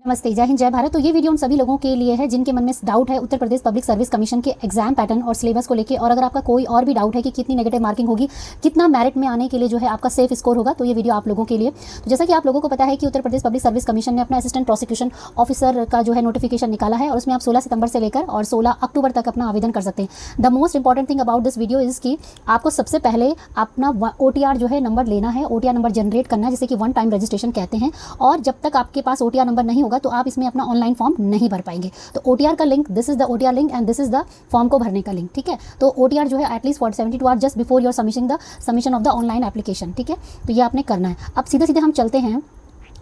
नमस्ते, जय हिंद, जय भारत। तो ये वीडियो उन सभी लोगों के लिए है जिनके मन में डाउट है Uttar Pradesh public service commission के एग्जाम पैटर्न और सिलेबस को लेके, और अगर आपका कोई और भी डाउट है कि कितनी नेगेटिव मार्किंग होगी, कितना मेरिट में आने के लिए जो है आपका सेफ स्कोर होगा, तो ये वीडियो आप लोगों के लिए। तो जैसा कि आप लोगों को पता है कि Uttar Pradesh public service commission ने अपना असिस्टेंट प्रोसिक्यूशन ऑफिसर का जो है नोटिफिकेशन निकाला है, और उसमें आप 16 सितंबर से लेकर और 16 अक्टूबर तक अपना आवेदन कर सकते हैं। The most important thing about this video is कि आपको सबसे पहले अपना OTR जो है नंबर लेना है, OTR नंबर जनरेट करना है, जिसे कि वन टाइम रजिस्ट्रेशन कहते हैं। और जब तक आपके पास OTR नंबर नहीं होगा तो आप इसमें अपना ऑनलाइन फॉर्म नहीं भर पाएंगे। तो OTR का link, this is the OTR link and this is the form को भरने का लिंक, ठीक है। तो OTR जो है at least 72 hour just before your submission of the online application, ठीक है। तो ये आपने करना है। अब सीधे सीधे हम चलते हैं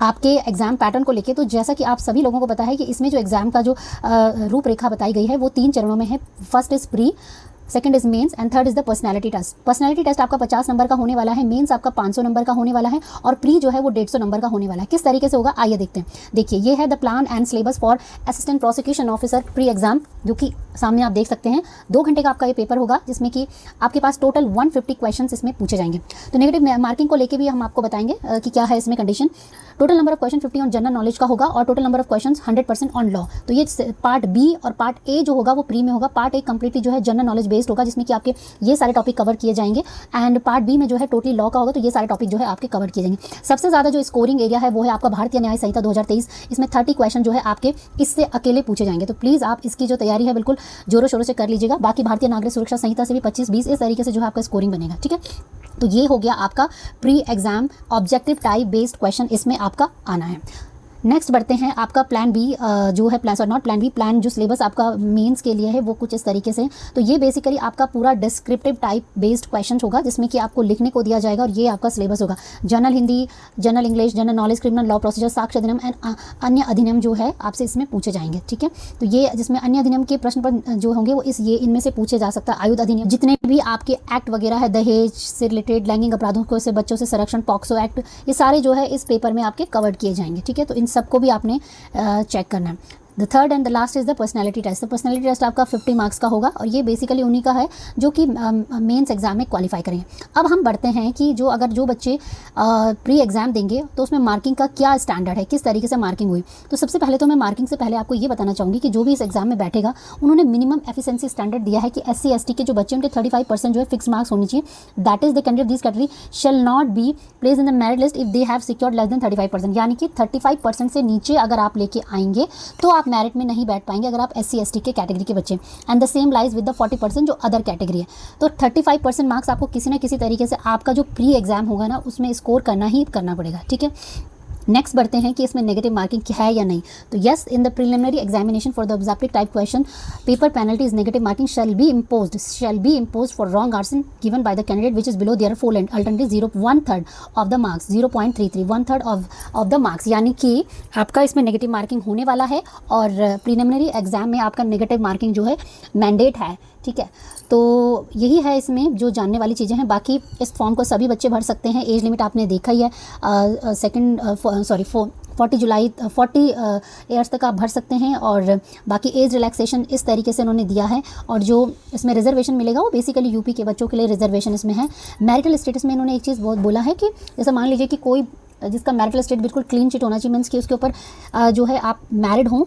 आपके एग्जाम पैटर्न को लेके। तो जैसा कि आप सभी लोगों को पता है कि इसमें जो एग्जाम का जो रूपरेखा बताई गई है वो 3 चरणों में है। First is pre, second is mains and third is the personality test. Personality test आपका 50 नंबर का होने वाला है, मेंस आपका 500 नंबर का होने वाला है, और प्री जो है वो 150 नंबर का होने वाला है। किस तरीके से होगा आइए देखते हैं। देखिए, ये है the plan and syllabus for assistant prosecution officer pre exam, जो कि सामने आप देख सकते हैं। 2 घंटे का आपका ये पेपर होगा, जिसमें कि आपके पास टोटल 150 क्वेश्चन इसमें पूछे जाएंगे। तो नेगेटिव मार्किंग को लेकर भी हम आपको बताएंगे कि क्या है इसमें condition. Total number of question 50 on general knowledge का होगा, और total number of question 100% on law. तो ये पार्ट बी और पार्ट ए जो होगा वो प्री में होगा। पार्ट ए कंप्लीटली जो है जनरल नॉलेज बेस्ड होगा, जिसमें कि आपके ये सारे टॉपिक कवर किए जाएंगे, एंड पार्ट बी में जो है टोटली लॉ का होगा। तो ये सारे टॉपिक जो है आपके कवर किए जाएंगे। सबसे ज़्यादा जो स्कोरिंग एरिया है वो है आपका भारतीय न्याय संहिता 2023। इसमें 30 क्वेश्चन जो है आपके इससे अकेले पूछे जाएंगे। तो प्लीज़ आप इसकी जो तैयारी है बिल्कुल जोरों शोरों से कर लीजिएगा। बाकी भारतीय नागरिक सुरक्षा संहिता से भी 25-20 इस तरीके से जो है आपका स्कोरिंग बनेगा, ठीक है। तो ये हो गया आपका pre exam objective type based question, इसमें आपका आना है। नेक्स्ट बढ़ते हैं आपका प्लान बी जो है, प्लान जो सिलेबस आपका मेंस के लिए है वो कुछ इस तरीके से। तो ये बेसिकली आपका पूरा डिस्क्रिप्टिव टाइप बेस्ड क्वेश्चन होगा, जिसमें कि आपको लिखने को दिया जाएगा, और ये आपका सिलेबस होगा। General Hindi, general English, general knowledge, criminal law procedure, साक्ष्य अधिनियम एंड अन्य अधिनियम जो है आपसे इसमें पूछे जाएंगे, ठीक है। तो ये जिसमें अन्य अधिनियम के प्रश्न पर जो होंगे वो इनमें से पूछे जा सकता है। आयुध अधिनियम, जितने भी आपके एक्ट वगैरह है, दहेज से रिलेटेड, लैंगिक अपराधों को से बच्चों से संरक्षण, पॉक्सो एक्ट, ये सारे जो है इस पेपर में आपके कवर किए जाएंगे, ठीक है। तो इन सबको भी आपने चेक करना है। The third and the last is the personality test. तो पर्सनालिटी टेस्ट आपका 50 मार्क्स का होगा, और ये बेसिकली उन्हीं का है जो कि मेंस एग्जाम में क्वालिफाई करेंगे। अब हम बढ़ते हैं कि जो बच्चे प्री एग्जाम देंगे तो उसमें मार्किंग का क्या स्टैंडर्ड है, किस तरीके से मार्किंग हुई। तो सबसे पहले तो मैं मार्किंग से पहले आपको ये बताना चाहूँगी कि जो भी इस एग्जाम में बैठेगा उन्होंने मिनिमम एफिशिएंसी स्टैंडर्ड दिया है कि SC ST के जो बच्चे उनके 35% जो है फिक्स मार्क्स होनी चाहिए। That is the candidate this category shall not be place in the merit list if they have secured less than 35%। यानी कि 35% से नीचे अगर आप लेके आएंगे तो आप मेरिट में नहीं बैठ पाएंगे, अगर आप SC ST के कैटेगरी के बच्चे। And the same lies with the 40% जो अदर कैटेगरी है। तो 35% मार्क्स आपको किसी न किसी तरीके से आपका जो प्री एग्जाम होगा ना उसमें स्कोर करना ही करना पड़ेगा, ठीक है। नेक्स्ट बढ़ते हैं कि इसमें नेगेटिव मार्किंग क्या है या नहीं। तो yes, in the preliminary examination for the objective type question paper penalties negative marking shall be imposed for wrong answer given by the candidate which is below there full and alternative 1/3 of the marks 0.33 1/3 of the marks. यानी कि आपका इसमें negative marking होने वाला है, और preliminary exam में आपका नेगेटिव मार्किंग जो है मैंडेट है, ठीक है। तो यही है इसमें जो जानने वाली चीज़ें हैं। बाकी इस फॉर्म को सभी बच्चे भर सकते हैं। एज लिमिट आपने देखा ही है, 40 ईयर्स तक आप भर सकते हैं, और बाकी एज रिलैक्सेशन इस तरीके से उन्होंने दिया है। और जो इसमें रिजर्वेशन मिलेगा वो बेसिकली यूपी के बच्चों के लिए रिजर्वेशन इसमें है। मैरिटल स्टेटस में इन्होंने एक चीज़ बहुत बोला है कि जैसे मान लीजिए कि कोई जिसका मैरिटल स्टेट बिल्कुल क्लीन चिट होना चाहिए, मीन्स कि उसके ऊपर जो है आप मैरिड हों,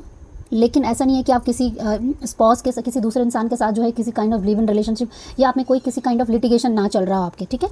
लेकिन ऐसा नहीं है कि आप किसी स्पॉस के किसी दूसरे इंसान के साथ जो है किसी kind of live in relationship, या आप में कोई किसी काइंड ऑफ लिटिगेशन ना चल रहा हो आपके, ठीक है।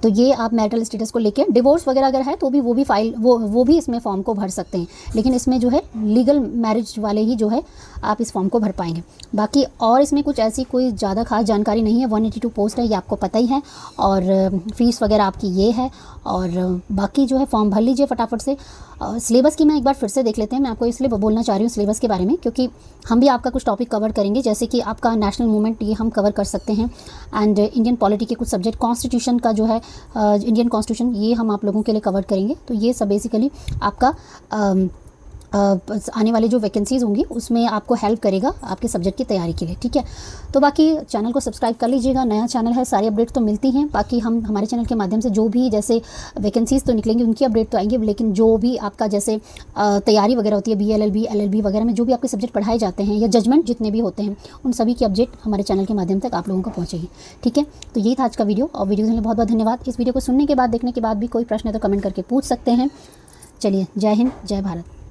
तो ये आप मैरिटल स्टेटस को लेके, डिवोर्स वगैरह अगर है तो भी वो भी फाइल वो भी इसमें फॉर्म को भर सकते हैं, लेकिन इसमें जो है लीगल मैरिज वाले ही जो है आप इस फॉर्म को भर पाएंगे। बाकी और इसमें कुछ ऐसी कोई ज़्यादा खास जानकारी नहीं है। 182 पोस्ट है, ये आपको पता ही है, और फीस वगैरह आपकी ये है, और बाकी जो है फॉर्म भर लीजिए फटाफट से। सिलेबस की मैं एक बार फिर से देख लेते हैं। मैं आपको इसलिए बोलना चाह रही हूँ सिलेबस के बारे में, क्योंकि हम भी आपका कुछ टॉपिक कवर करेंगे, जैसे कि आपका नेशनल मूवमेंट, ये हम कवर कर सकते हैं, एंड इंडियन पॉलिटी के कुछ सब्जेक्ट, कॉन्स्टिट्यूशन का जो है इंडियन कॉन्स्टिट्यूशन, ये हम आप लोगों के लिए कवर करेंगे। तो ये सब बेसिकली आपका आने वाली जो वैकेंसीज़ होंगी उसमें आपको हेल्प करेगा आपके सब्जेक्ट की तैयारी के लिए, ठीक है। तो बाकी चैनल को सब्सक्राइब कर लीजिएगा, नया चैनल है, सारी अपडेट तो मिलती हैं। बाकी हम हमारे चैनल के माध्यम से जो भी जैसे वैकेंसीज़ तो निकलेंगी उनकी अपडेट तो आएंगी, लेकिन जो भी आपका जैसे तैयारी वगैरह होती है BLLB LLB वगैरह में जो भी आपके सब्जेक्ट पढ़ाए जाते हैं, या जजमेंट जितने भी होते हैं, उन सभी की अपडेट हमारे चैनल के माध्यम तक आप लोगों को पहुँचेगी, ठीक है। तो यही था आज का वीडियो, और वीडियो के लिए बहुत बहुत धन्यवाद। इस वीडियो को सुनने के बाद, देखने के बाद भी कोई प्रश्न है तो कमेंट करके पूछ सकते हैं। चलिए, जय हिंद, जय भारत।